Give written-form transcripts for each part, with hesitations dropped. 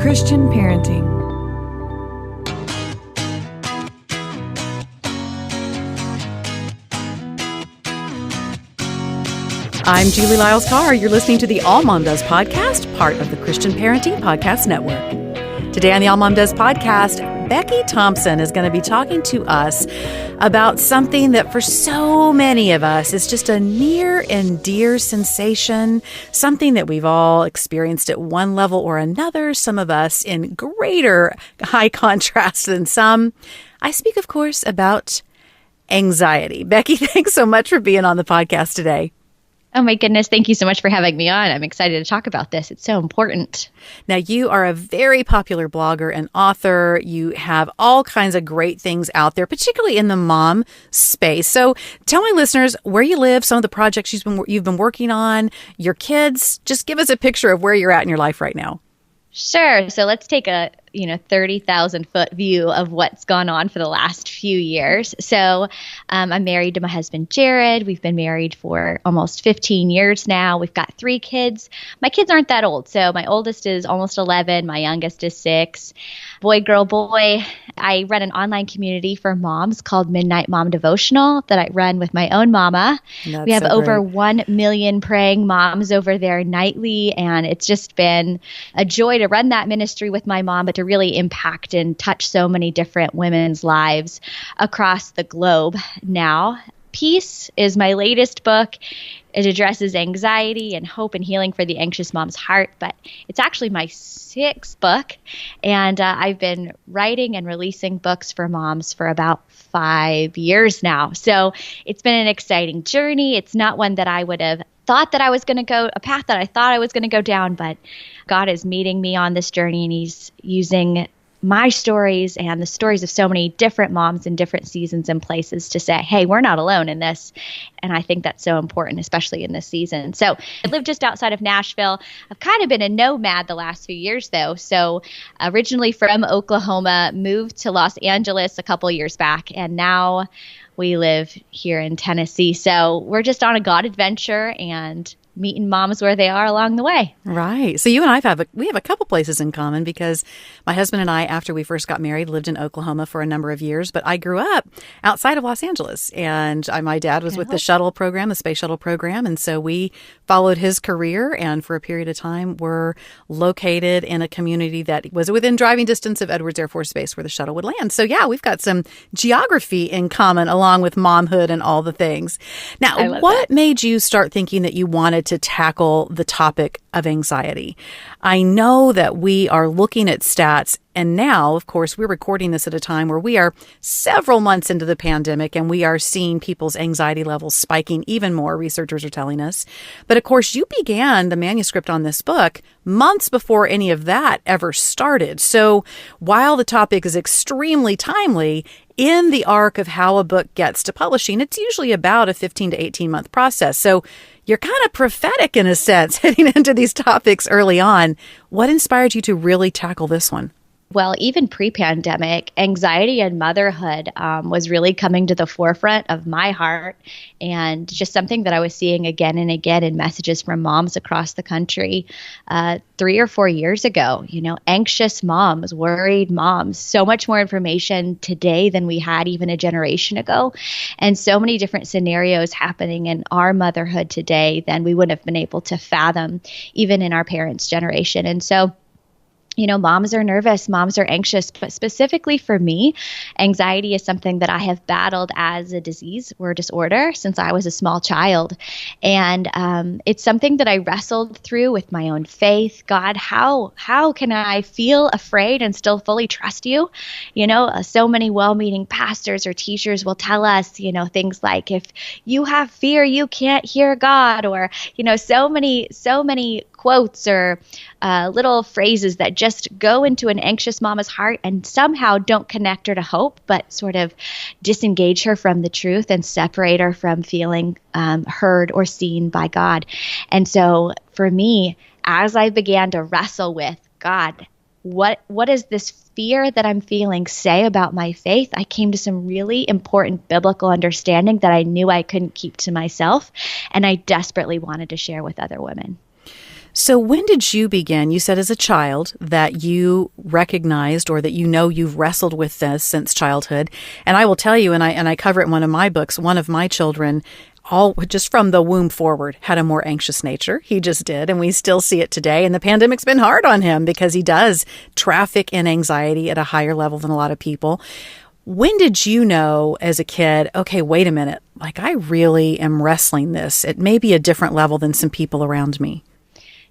Christian parenting. I'm Julie Lyles Carr. You're listening to the AllMomDoes podcast, part of the Christian Parenting Podcast Network. Today on the AllMomDoes podcast, Becky Thompson is going to be talking to us about something that for so many of us is just a near and dear sensation, something that we've all experienced at one level or another, some of us in greater high contrast than some. I speak, of course, about anxiety. Becky, thanks so much for being on the podcast today. Oh my goodness. Thank you so much for having me on. I'm excited to talk about this. It's so important. Now, you are a very popular blogger and author. You have all kinds of great things out there, particularly in the mom space. So tell my listeners where you live, some of the projects you've been working on, your kids. Just give us a picture of where you're at in your life right now. Sure. So let's take a 30,000 foot view of what's gone on for the last few years. So I'm married to my husband, Jared. We've been married for almost 15 years now. We've got 3 kids. My kids aren't that old. So my oldest is almost 11. My youngest is 6. Boy, girl, boy. I run an online community for moms called Midnight Mom Devotional that I run with my own Momma. We have over 1 million praying moms over there nightly. And it's just been a joy to run that ministry with my mom, but to really impact and touch so many different women's lives across the globe now. Peace is my latest book. It addresses anxiety and hope and healing for the anxious mom's heart, but it's actually my 6th book, and I've been writing and releasing books for moms for about 5 years now. So it's been an exciting journey. It's not one that I would have thought that I was going to go, a path that I thought I was going to go down, but God is meeting me on this journey, and He's using my stories and the stories of so many different moms in different seasons and places to say, hey, we're not alone in this. And I think that's so important, especially in this season. So I live just outside of Nashville. I've kind of been a nomad the last few years, though. So originally from Oklahoma, moved to Los Angeles a couple years back, and now we live here in Tennessee. So we're just on a God adventure and meeting moms where they are along the way. Right. So you and I have a couple places in common, because my husband and I, after we first got married, lived in Oklahoma for a number of years, but I grew up outside of Los Angeles, and my dad was with the shuttle program, the space shuttle program. And so we followed his career, and for a period of time were located in a community that was within driving distance of Edwards Air Force Base, where the shuttle would land. So yeah, we've got some geography in common along with momhood and all the things. Now, what made you start thinking that you wanted to tackle the topic of anxiety? I know that we are looking at stats, and now, of course, we're recording this at a time where we are several months into the pandemic, and we are seeing people's anxiety levels spiking even more, researchers are telling us. But of course, you began the manuscript on this book months before any of that ever started. So while the topic is extremely timely, in the arc of how a book gets to publishing, it's usually about a 15 to 18 month process. So you're kind of prophetic in a sense, heading into these topics early on. What inspired you to really tackle this one? Well, even pre-pandemic, anxiety and motherhood was really coming to the forefront of my heart, and just something that I was seeing again and again in messages from moms across the country 3 or 4 years ago. Anxious moms, worried moms, so much more information today than we had even a generation ago, and so many different scenarios happening in our motherhood today than we would have been able to fathom even in our parents' generation. And so moms are nervous, moms are anxious, but specifically for me, anxiety is something that I have battled as a disease or disorder since I was a small child. And it's something that I wrestled through with my own faith. God, how can I feel afraid and still fully trust you? So many well-meaning pastors or teachers will tell us, things like, if you have fear, you can't hear God, or, so many quotes or little phrases that just go into an anxious mama's heart and somehow don't connect her to hope, but sort of disengage her from the truth and separate her from feeling heard or seen by God. And so for me, as I began to wrestle with God, what does this fear that I'm feeling say about my faith? I came to some really important biblical understanding that I knew I couldn't keep to myself, and I desperately wanted to share with other women. So when did you begin? You said as a child that you recognized or that you've wrestled with this since childhood. And I will tell you, and I cover it in one of my books, one of my children, all just from the womb forward, had a more anxious nature. He just did. And we still see it today. And the pandemic's been hard on him because he does traffic in anxiety at a higher level than a lot of people. When did you know as a kid, okay, wait a minute, like I really am wrestling this at maybe a different level than some people around me?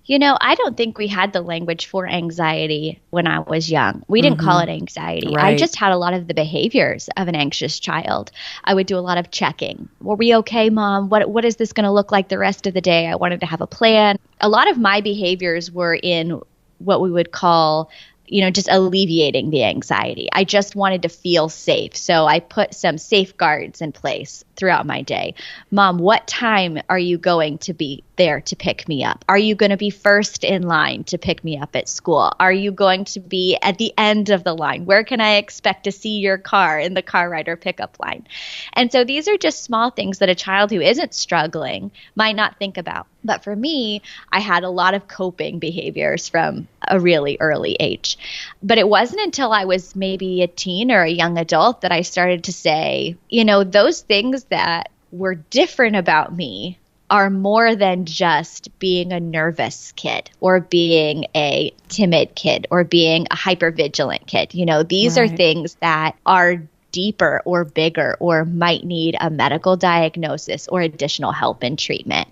I don't think we had the language for anxiety when I was young. We didn't call it anxiety. Right. I just had a lot of the behaviors of an anxious child. I would do a lot of checking. Were we okay, Mom? What is this going to look like the rest of the day? I wanted to have a plan. A lot of my behaviors were in what we would call just alleviating the anxiety. I just wanted to feel safe. So I put some safeguards in place throughout my day. Mom, what time are you going to be there to pick me up? Are you going to be first in line to pick me up at school? Are you going to be at the end of the line? Where can I expect to see your car in the car rider pickup line? And so these are just small things that a child who isn't struggling might not think about. But for me, I had a lot of coping behaviors from a really early age. But it wasn't until I was maybe a teen or a young adult that I started to say, those things that were different about me are more than just being a nervous kid or being a timid kid or being a hypervigilant kid. These are things that are deeper or bigger or might need a medical diagnosis or additional help and treatment.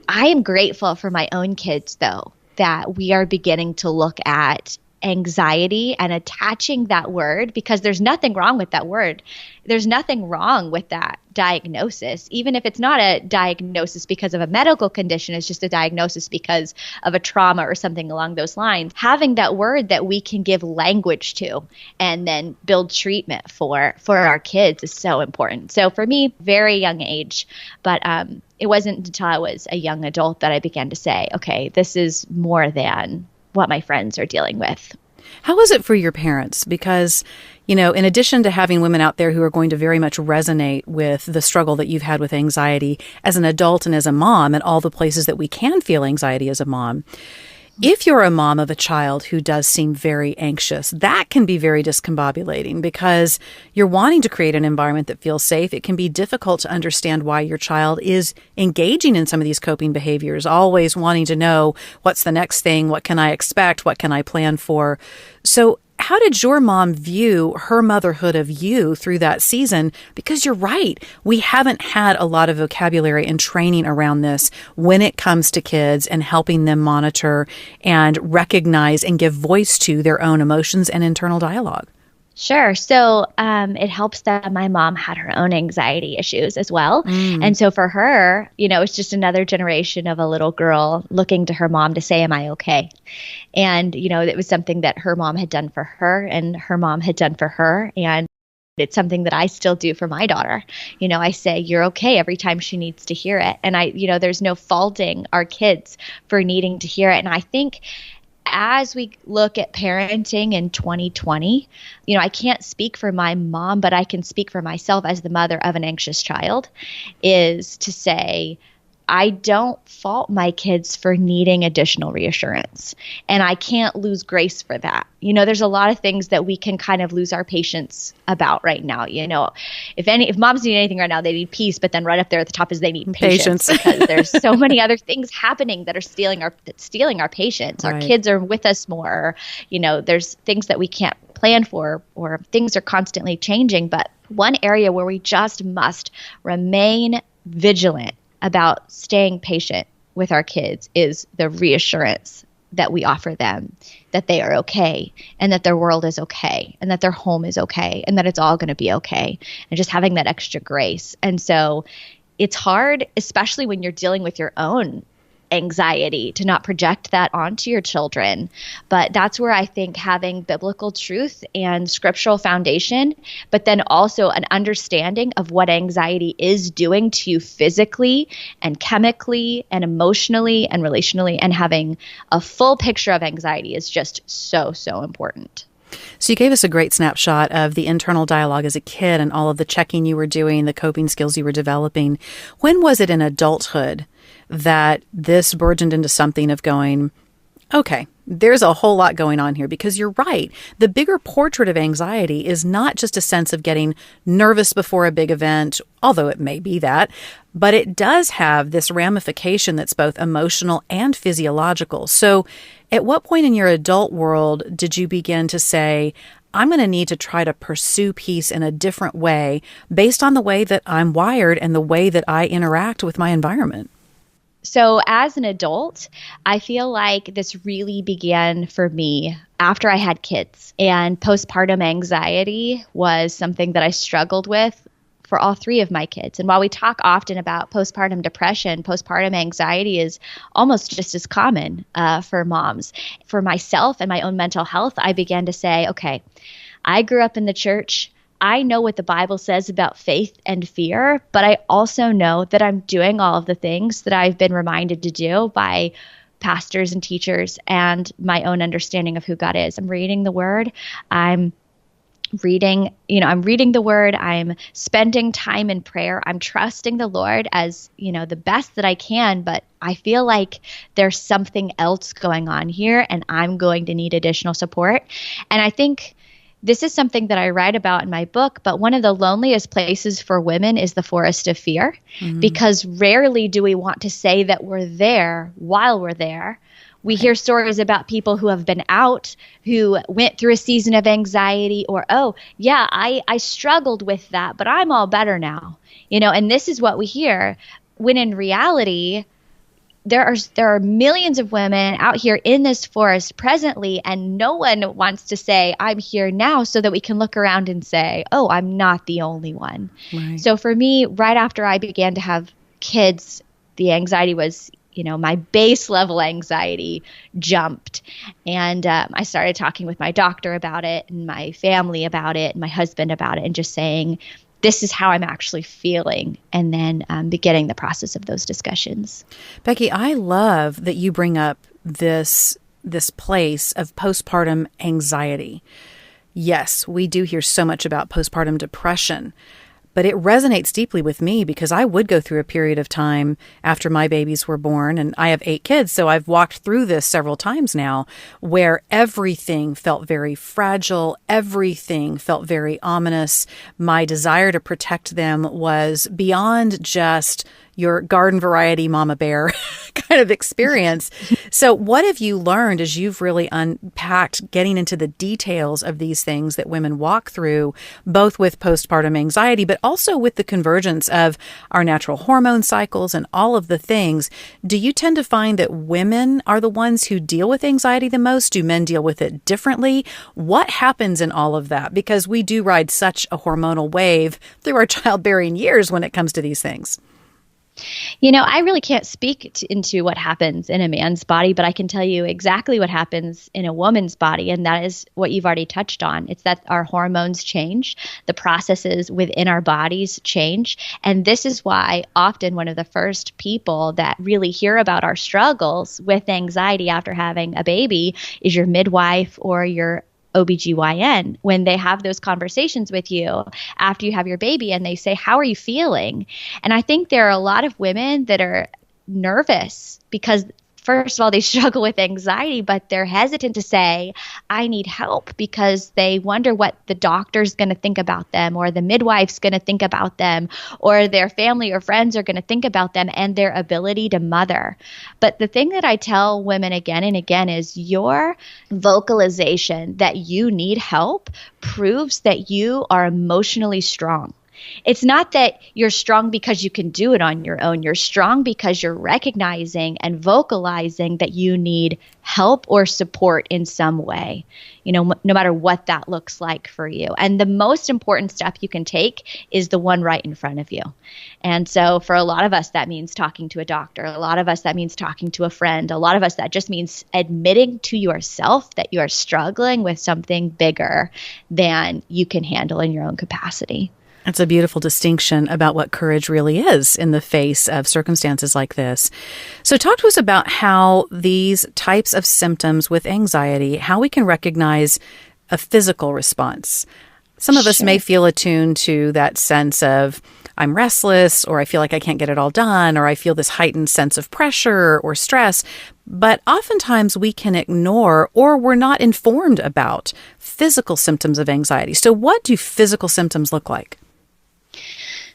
I am grateful for my own kids, though, that we are beginning to look at anxiety and attaching that word, because there's nothing wrong with that word. There's nothing wrong with that diagnosis, even if it's not a diagnosis because of a medical condition, it's just a diagnosis because of a trauma or something along those lines. Having that word that we can give language to and then build treatment for our kids is so important. So for me, very young age, but it wasn't until I was a young adult that I began to say, okay, this is more than what my friends are dealing with. How was it for your parents? Because, in addition to having women out there who are going to very much resonate with the struggle that you've had with anxiety as an adult and as a mom and all the places that we can feel anxiety as a mom, if you're a mom of a child who does seem very anxious, that can be very discombobulating because you're wanting to create an environment that feels safe. It can be difficult to understand why your child is engaging in some of these coping behaviors, always wanting to know what's the next thing, what can I expect, what can I plan for. So how did your mom view her motherhood of you through that season? Because you're right, we haven't had a lot of vocabulary and training around this when it comes to kids and helping them monitor and recognize and give voice to their own emotions and internal dialogue. Sure. So it helps that my mom had her own anxiety issues as well. And so for her, it's just another generation of a little girl looking to her mom to say, am I okay? And, it was something that her mom had done for her and her mom had done for her. And it's something that I still do for my daughter. I say, you're okay every time she needs to hear it. And there's no faulting our kids for needing to hear it. And I think as we look at parenting in 2020, I can't speak for my mom, but I can speak for myself as the mother of an anxious child, is to say, I don't fault my kids for needing additional reassurance. And I can't lose grace for that. There's a lot of things that we can kind of lose our patience about right now. If moms need anything right now, they need peace, but then right up there at the top is they need patience. Because there's so many other things happening that are stealing our patience. Our kids are with us more. There's things that we can't plan for, or things are constantly changing. But one area where we just must remain vigilant about staying patient with our kids is the reassurance that we offer them that they are okay and that their world is okay and that their home is okay and that it's all going to be okay, and just having that extra grace. And so it's hard, especially when you're dealing with your own anxiety, to not project that onto your children. But that's where I think having biblical truth and scriptural foundation, but then also an understanding of what anxiety is doing to you physically and chemically and emotionally and relationally, and having a full picture of anxiety is just so, so important. So you gave us a great snapshot of the internal dialogue as a kid and all of the checking you were doing, the coping skills you were developing. When was it in adulthood that this burgeoned into something of going, okay, there's a whole lot going on here, because you're right. The bigger portrait of anxiety is not just a sense of getting nervous before a big event, although it may be that, but it does have this ramification that's both emotional and physiological. So at what point in your adult world did you begin to say, I'm going to need to try to pursue peace in a different way based on the way that I'm wired and the way that I interact with my environment? So as an adult, I feel like this really began for me after I had kids. And postpartum anxiety was something that I struggled with for all three of my kids. And while we talk often about postpartum depression, postpartum anxiety is almost just as common for moms. For myself and my own mental health, I began to say, okay, I grew up in the church. I know what the Bible says about faith and fear, but I also know that I'm doing all of the things that I've been reminded to do by pastors and teachers and my own understanding of who God is. I'm reading the Word. I'm reading the Word. I'm spending time in prayer. I'm trusting the Lord as, the best that I can, but I feel like there's something else going on here and I'm going to need additional support. And I think this is something that I write about in my book, but one of the loneliest places for women is the forest of fear, because rarely do we want to say that we're there while we're there. We hear stories about people who have been out, who went through a season of anxiety, or, oh, yeah, I struggled with that, but I'm all better now. And this is what we hear, when in reality, there are millions of women out here in this forest presently, and no one wants to say, I'm here now, so that we can look around and say, oh, I'm not the only one. Right. So for me, right after I began to have kids, the anxiety was, my base level anxiety jumped. And I started talking with my doctor about it, and my family about it, and my husband about it, and just saying, this is how I'm actually feeling, and then beginning the process of those discussions. Becky, I love that you bring up this place of postpartum anxiety. Yes, we do hear so much about postpartum depression, but it resonates deeply with me because I would go through a period of time after my babies were born, and I have 8 kids, so I've walked through this several times now, where everything felt very fragile, everything felt very ominous. My desire to protect them was beyond just your garden variety mama bear kind of experience. So what have you learned as you've really unpacked getting into the details of these things that women walk through, both with postpartum anxiety, but also with the convergence of our natural hormone cycles and all of the things? Do you tend to find that women are the ones who deal with anxiety the most? Do men deal with it differently? What happens in all of that? Because we do ride such a hormonal wave through our childbearing years when it comes to these things. I really can't speak into what happens in a man's body, but I can tell you exactly what happens in a woman's body, and that is what you've already touched on. It's that our hormones change, the processes within our bodies change, and this is why often one of the first people that really hear about our struggles with anxiety after having a baby is your midwife or your OBGYN, when they have those conversations with you after you have your baby and they say, how are you feeling? And I think there are a lot of women that are nervous because, first of all, they struggle with anxiety, but they're hesitant to say, I need help, because they wonder what the doctor's going to think about them, or the midwife's going to think about them, or their family or friends are going to think about them and their ability to mother. But the thing that I tell women again and again is your vocalization that you need help proves that you are emotionally strong. It's not that you're strong because you can do it on your own. You're strong because you're recognizing and vocalizing that you need help or support in some way, no matter what that looks like for you. And the most important step you can take is the one right in front of you. And so for a lot of us, that means talking to a doctor. A lot of us, that means talking to a friend. A lot of us, that just means admitting to yourself that you are struggling with something bigger than you can handle in your own capacity. That's a beautiful distinction about what courage really is in the face of circumstances like this. So talk to us about how these types of symptoms with anxiety, how we can recognize a physical response. Some of us may feel attuned to that sense of I'm restless, or I feel like I can't get it all done, or I feel this heightened sense of pressure or stress. But oftentimes we can ignore, or we're not informed about, physical symptoms of anxiety. So what do physical symptoms look like?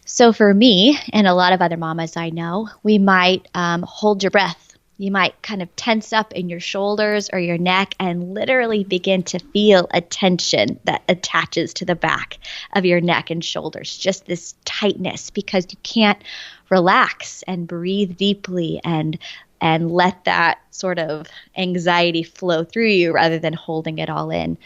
So for me and a lot of other mamas I know, we might hold your breath. You might kind of tense up in your shoulders or your neck and literally begin to feel a tension that attaches to the back of your neck and shoulders, just this tightness because you can't relax and breathe deeply and let that sort of anxiety flow through you rather than holding it all in.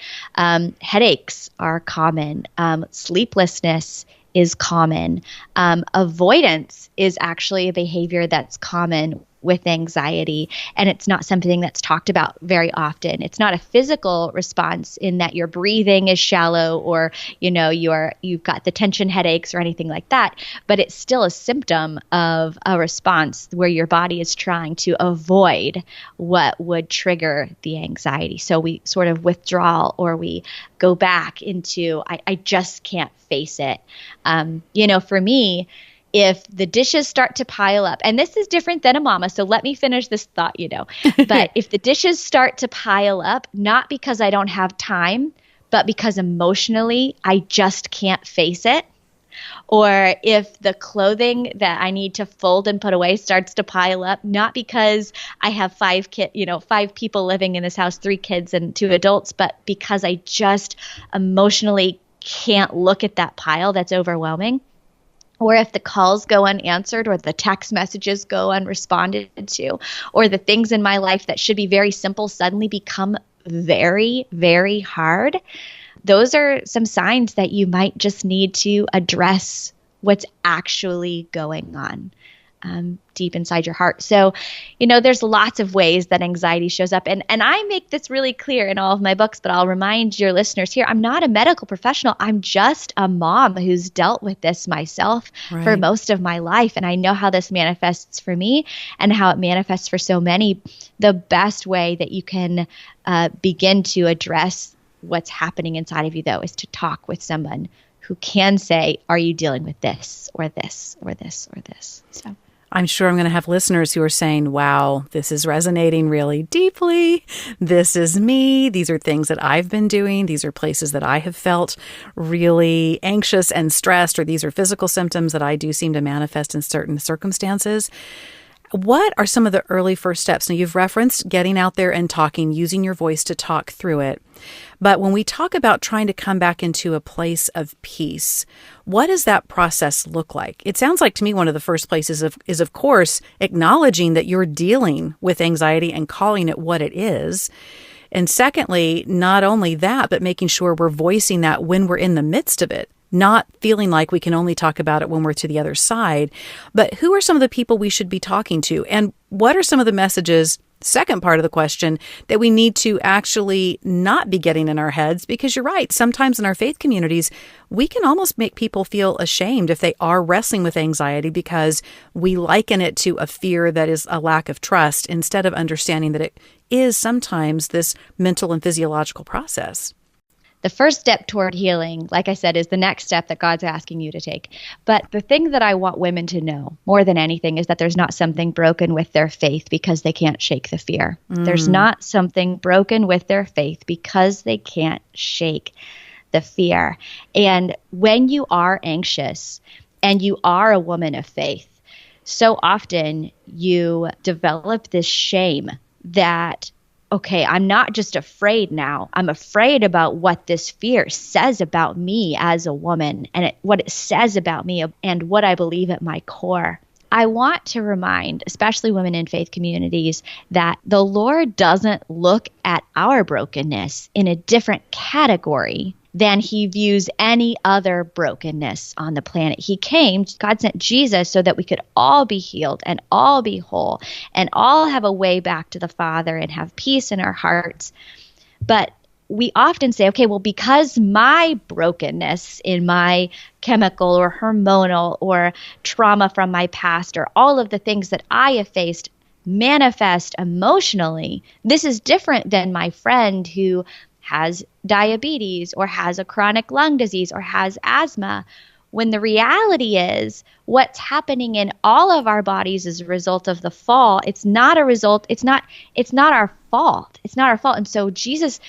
Headaches are common. Sleeplessness is common. Avoidance is actually a behavior that's common with anxiety, and it's not something that's talked about very often. It's not a physical response in that your breathing is shallow or you've got the tension headaches or anything like that, but it's still a symptom of a response where your body is trying to avoid what would trigger the anxiety. So we sort of withdraw or we go back into I just can't face it. For me, if the dishes start to pile up, and this is different than a mama, so let me finish this thought, but if the dishes start to pile up, not because I don't have time, but because emotionally I just can't face it, or if the clothing that I need to fold and put away starts to pile up, not because I have 5 people living in this house, 3 kids and 2 adults, but because I just emotionally can't look at that pile that's overwhelming. Or if the calls go unanswered or the text messages go unresponded to, or the things in my life that should be very simple suddenly become very, very hard, those are some signs that you might just need to address what's actually going on deep inside your heart. So, there's lots of ways that anxiety shows up. And I make this really clear in all of my books, but I'll remind your listeners here, I'm not a medical professional. I'm just a mom who's dealt with this myself for most of my life. And I know how this manifests for me and how it manifests for so many. The best way that you can begin to address what's happening inside of you, though, is to talk with someone who can say, are you dealing with this or this or this or this? So I'm sure I'm going to have listeners who are saying, wow, this is resonating really deeply. This is me. These are things that I've been doing. These are places that I have felt really anxious and stressed, or these are physical symptoms that I do seem to manifest in certain circumstances. What are some of the early first steps? Now, you've referenced getting out there and talking, using your voice to talk through it. But when we talk about trying to come back into a place of peace, what does that process look like? It sounds like to me one of the first places is, of course, acknowledging that you're dealing with anxiety and calling it what it is. And secondly, not only that, but making sure we're voicing that when we're in the midst of it. Not feeling like we can only talk about it when we're to the other side. But who are some of the people we should be talking to? And what are some of the messages, second part of the question, that we need to actually not be getting in our heads? Because you're right, sometimes in our faith communities, we can almost make people feel ashamed if they are wrestling with anxiety because we liken it to a fear that is a lack of trust instead of understanding that it is sometimes this mental and physiological process. The first step toward healing, like I said, is the next step that God's asking you to take. But the thing that I want women to know more than anything is that there's not something broken with their faith because they can't shake the fear. There's not something broken with their faith because they can't shake the fear. And when you are anxious and you are a woman of faith, so often you develop this shame that, okay, I'm not just afraid now. I'm afraid about what this fear says about me as a woman and what it says about me and what I believe at my core. I want to remind, especially women in faith communities, that the Lord doesn't look at our brokenness in a different category than he views any other brokenness on the planet. He came, God sent Jesus so that we could all be healed and all be whole and all have a way back to the Father and have peace in our hearts. But we often say, okay, well, because my brokenness in my chemical or hormonal or trauma from my past or all of the things that I have faced manifest emotionally, this is different than my friend who has diabetes or has a chronic lung disease or has asthma, when the reality is what's happening in all of our bodies as a result of the fall. It's not a result. It's not our fault. It's not our fault. And so Jesus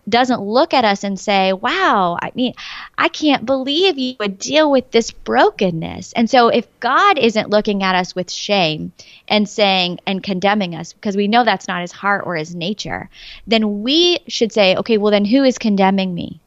doesn't look at us and say, wow, I mean, I can't believe you would deal with this brokenness. And so if God isn't looking at us with shame and saying and condemning us, because we know that's not his heart or his nature, then we should say, okay, well then who is condemning me?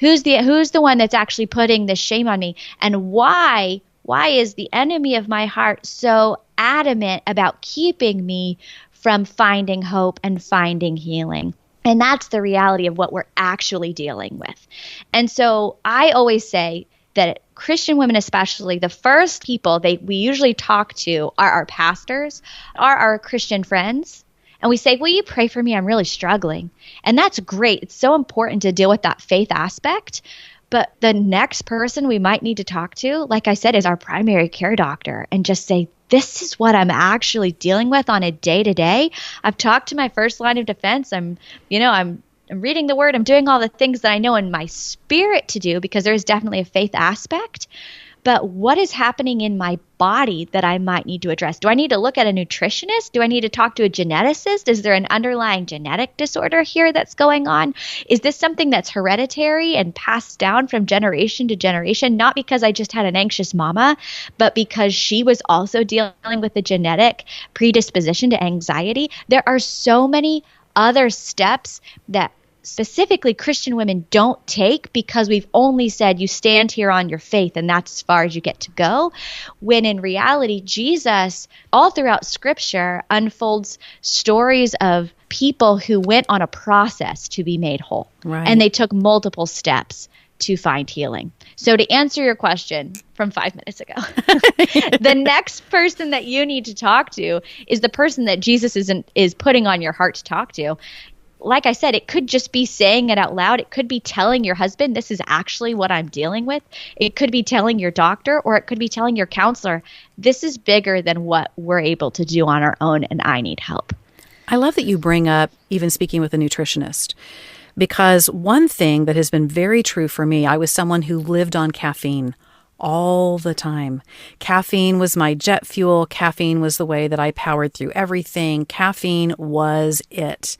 Who's the one that's actually putting the shame on me? And why is the enemy of my heart so adamant about keeping me from finding hope and finding healing? And that's the reality of what we're actually dealing with. And so I always say that Christian women especially, the first people we usually talk to are our pastors, are our Christian friends. And we say, will you pray for me? I'm really struggling. And that's great. It's so important to deal with that faith aspect. But the next person we might need to talk to, like I said, is our primary care doctor and just say, this is what I'm actually dealing with on a day-to-day. I've talked to my first line of defense. I'm reading the word. I'm doing all the things that I know in my spirit to do, because there's definitely a faith aspect. But what is happening in my body that I might need to address? Do I need to look at a nutritionist? Do I need to talk to a geneticist? Is there an underlying genetic disorder here that's going on? Is this something that's hereditary and passed down from generation to generation? Not because I just had an anxious mama, but because she was also dealing with a genetic predisposition to anxiety. There are so many other steps that specifically Christian women don't take, because we've only said you stand here on your faith and that's as far as you get to go, when in reality Jesus all throughout scripture unfolds stories of people who went on a process to be made whole. Right. And they took multiple steps to find healing. So to answer your question from 5 minutes ago, the next person that you need to talk to is the person that Jesus is putting on your heart to talk to. Like I said, it could just be saying it out loud. It could be telling your husband, this is actually what I'm dealing with. It could be telling your doctor, or it could be telling your counselor, this is bigger than what we're able to do on our own and I need help. I love that you bring up even speaking with a nutritionist, because one thing that has been very true for me, I was someone who lived on caffeine all the time. Caffeine was my jet fuel. Caffeine was the way that I powered through everything. Caffeine was it.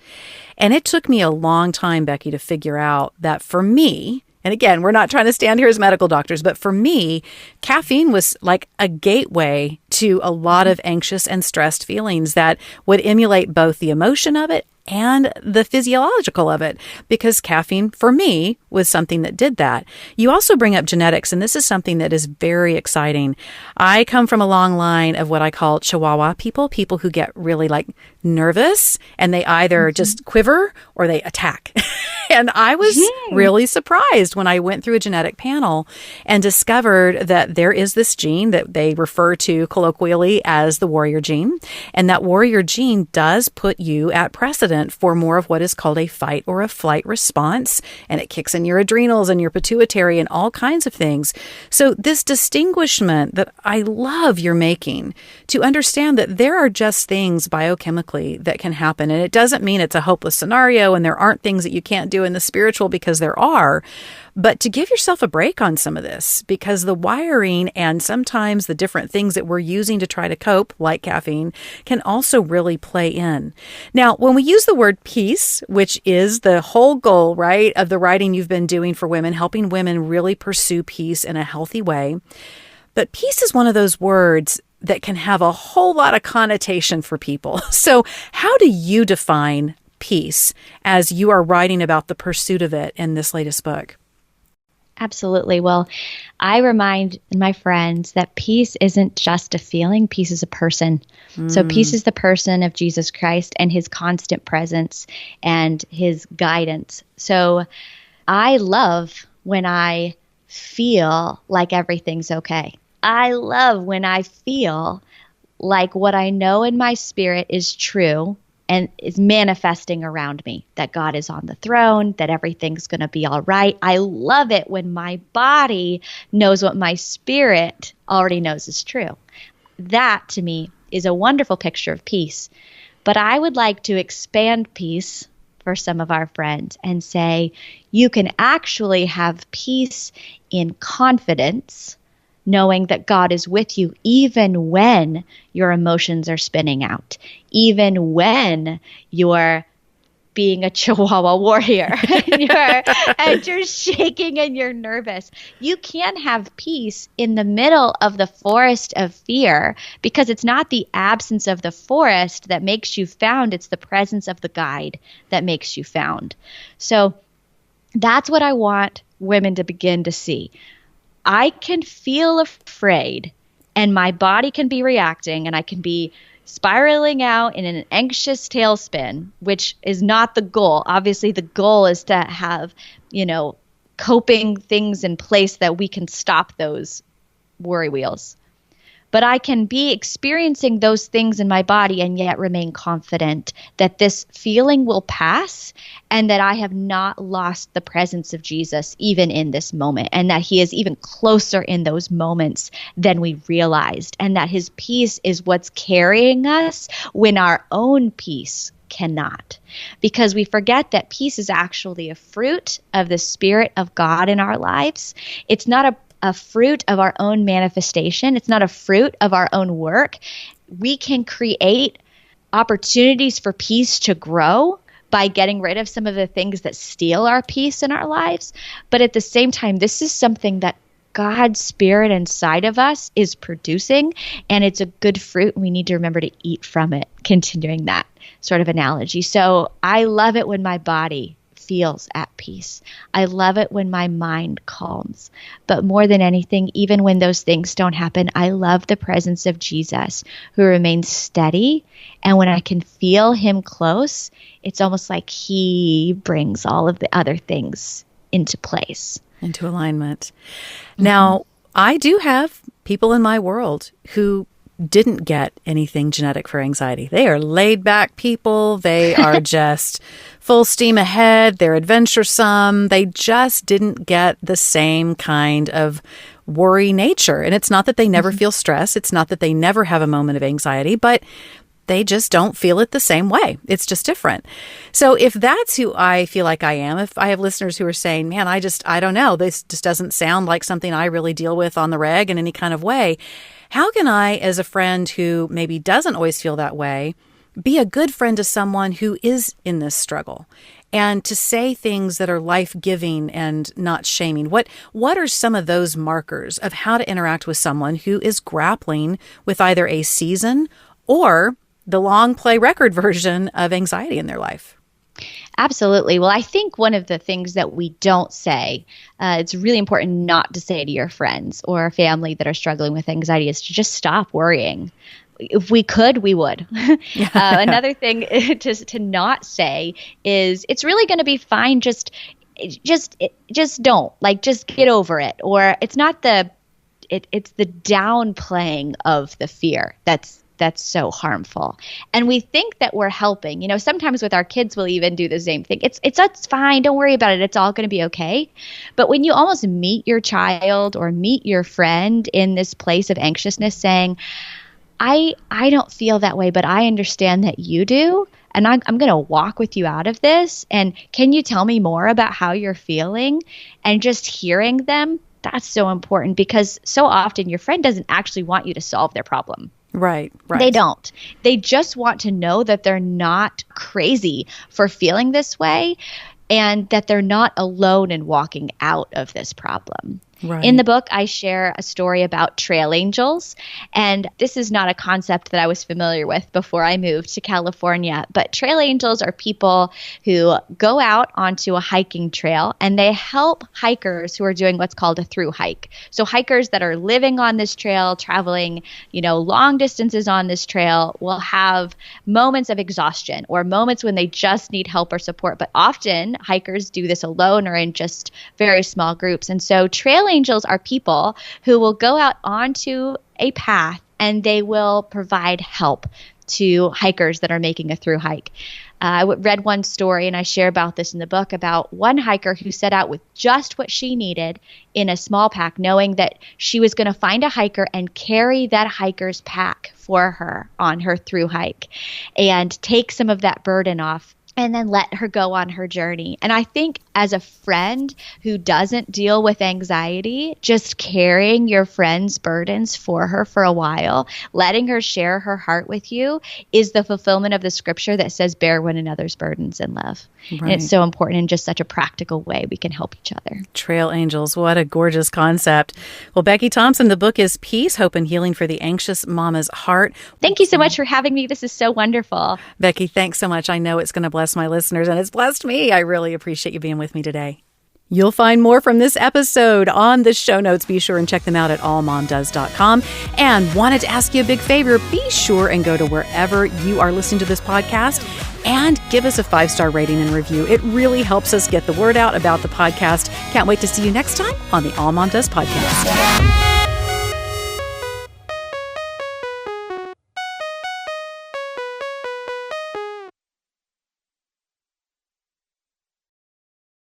And it took me a long time, Becky, to figure out that for me, and again, we're not trying to stand here as medical doctors, but for me, caffeine was like a gateway to a lot of anxious and stressed feelings that would emulate both the emotion of it and the physiological of it, because caffeine for me was something that did that. You also bring up genetics, and this is something that is very exciting. I come from a long line of what I call Chihuahua people who get really like nervous and they either just quiver or they attack. And I was really surprised when I went through a genetic panel and discovered that there is this gene that they refer to colloquially as the warrior gene. And that warrior gene does put you at precedent for more of what is called a fight or a flight response. And it kicks in your adrenals and your pituitary and all kinds of things. So this distinguishment that I love you're making to understand that there are just things biochemically that can happen. And it doesn't mean it's a hopeless scenario and there aren't things that you can't do in the spiritual, because there are. But to give yourself a break on some of this, because the wiring and sometimes the different things that we're using to try to cope, like caffeine, can also really play in. Now, when we use the word peace, which is the whole goal, right, of the writing you've been doing for women, helping women really pursue peace in a healthy way. But peace is one of those words that can have a whole lot of connotation for people. So how do you define peace as you are writing about the pursuit of it in this latest book? Absolutely. Well, I remind my friends that peace isn't just a feeling, peace is a person. So peace is the person of Jesus Christ and his constant presence and his guidance. So I love when I feel like everything's okay. I love when I feel like what I know in my spirit is true and is manifesting around me, that God is on the throne, that everything's going to be all right. I love it when my body knows what my spirit already knows is true. That, to me, is a wonderful picture of peace. But I would like to expand peace for some of our friends and say, you can actually have peace in confidence, knowing that God is with you even when your emotions are spinning out, even when you're being a Chihuahua warrior and you're shaking and you're nervous. You can have peace in the middle of the forest of fear, because it's not the absence of the forest that makes you found. It's the presence of the guide that makes you found. So that's what I want women to begin to see. I can feel afraid and my body can be reacting and I can be spiraling out in an anxious tailspin, which is not the goal. Obviously, the goal is to have, coping things in place that we can stop those worry wheels. But I can be experiencing those things in my body and yet remain confident that this feeling will pass and that I have not lost the presence of Jesus even in this moment, and that he is even closer in those moments than we realized, and that his peace is what's carrying us when our own peace cannot. Because we forget that peace is actually a fruit of the Spirit of God in our lives. It's not a fruit of our own manifestation. It's not a fruit of our own work. We can create opportunities for peace to grow by getting rid of some of the things that steal our peace in our lives. But at the same time, this is something that God's Spirit inside of us is producing, and it's a good fruit. We need to remember to eat from it, continuing that sort of analogy. So I love it when my body feels at peace. I love it when my mind calms. But more than anything, even when those things don't happen, I love the presence of Jesus, who remains steady. And when I can feel him close, it's almost like he brings all of the other things into place. Into alignment. Now, I do have people in my world who didn't get anything genetic for anxiety. They are laid back people. They are just full steam ahead. They're adventuresome. They just didn't get the same kind of worry nature. And it's not that they never feel stress. It's not that they never have a moment of anxiety, but they just don't feel it the same way. It's just different. So if that's who I feel like I am, if I have listeners who are saying, man, I don't know, this just doesn't sound like something I really deal with on the reg in any kind of way. How can I, as a friend who maybe doesn't always feel that way, be a good friend to someone who is in this struggle, and to say things that are life-giving and not shaming? What are some of those markers of how to interact with someone who is grappling with either a season or the long play record version of anxiety in their life? Absolutely. Well, I think one of the things that we don't say, it's really important not to say to your friends or family that are struggling with anxiety, is to just stop worrying. If we could, we would. Another thing to not say is, it's really going to be fine. Just don't, just get over it. Or it's not it's the downplaying of the fear that's so harmful. And we think that we're helping. Sometimes with our kids, we'll even do the same thing. It's fine. Don't worry about it. It's all going to be okay. But when you almost meet your child or meet your friend in this place of anxiousness, saying, I don't feel that way, but I understand that you do. And I'm going to walk with you out of this. And can you tell me more about how you're feeling? And just hearing them, that's so important, because so often your friend doesn't actually want you to solve their problem. Right. They don't. They just want to know that they're not crazy for feeling this way, and that they're not alone in walking out of this problem. Right. In the book, I share a story about trail angels, and this is not a concept that I was familiar with before I moved to California, but trail angels are people who go out onto a hiking trail and they help hikers who are doing what's called a through hike. So hikers that are living on this trail, traveling, long distances on this trail, will have moments of exhaustion or moments when they just need help or support. But often hikers do this alone or in just very small groups. And so trail angels are people who will go out onto a path and they will provide help to hikers that are making a through hike. I read one story, and I share about this in the book, about one hiker who set out with just what she needed in a small pack, knowing that she was going to find a hiker and carry that hiker's pack for her on her through hike and take some of that burden off. and then let her go on her journey. And I think as a friend who doesn't deal with anxiety, just carrying your friend's burdens for her for a while, letting her share her heart with you is the fulfillment of the scripture that says, bear one another's burdens in love. Right. And it's so important in just such a practical way we can help each other. Trail angels, what a gorgeous concept. Well, Becky Thompson, the book is Peace, Hope, and Healing for the Anxious Mama's Heart. Thank you so much for having me. This is so wonderful. Becky, thanks so much. I know it's going to bless my listeners, and it's blessed me. I really appreciate you being with me today. You'll find more from this episode on the show notes. Be sure and check them out at allmomdoes.com. And wanted to ask you a big favor. Be sure and go to wherever you are listening to this podcast and give us a 5-star rating and review. It really helps us get the word out about the podcast. Can't wait to see you next time on the All Mom Does podcast.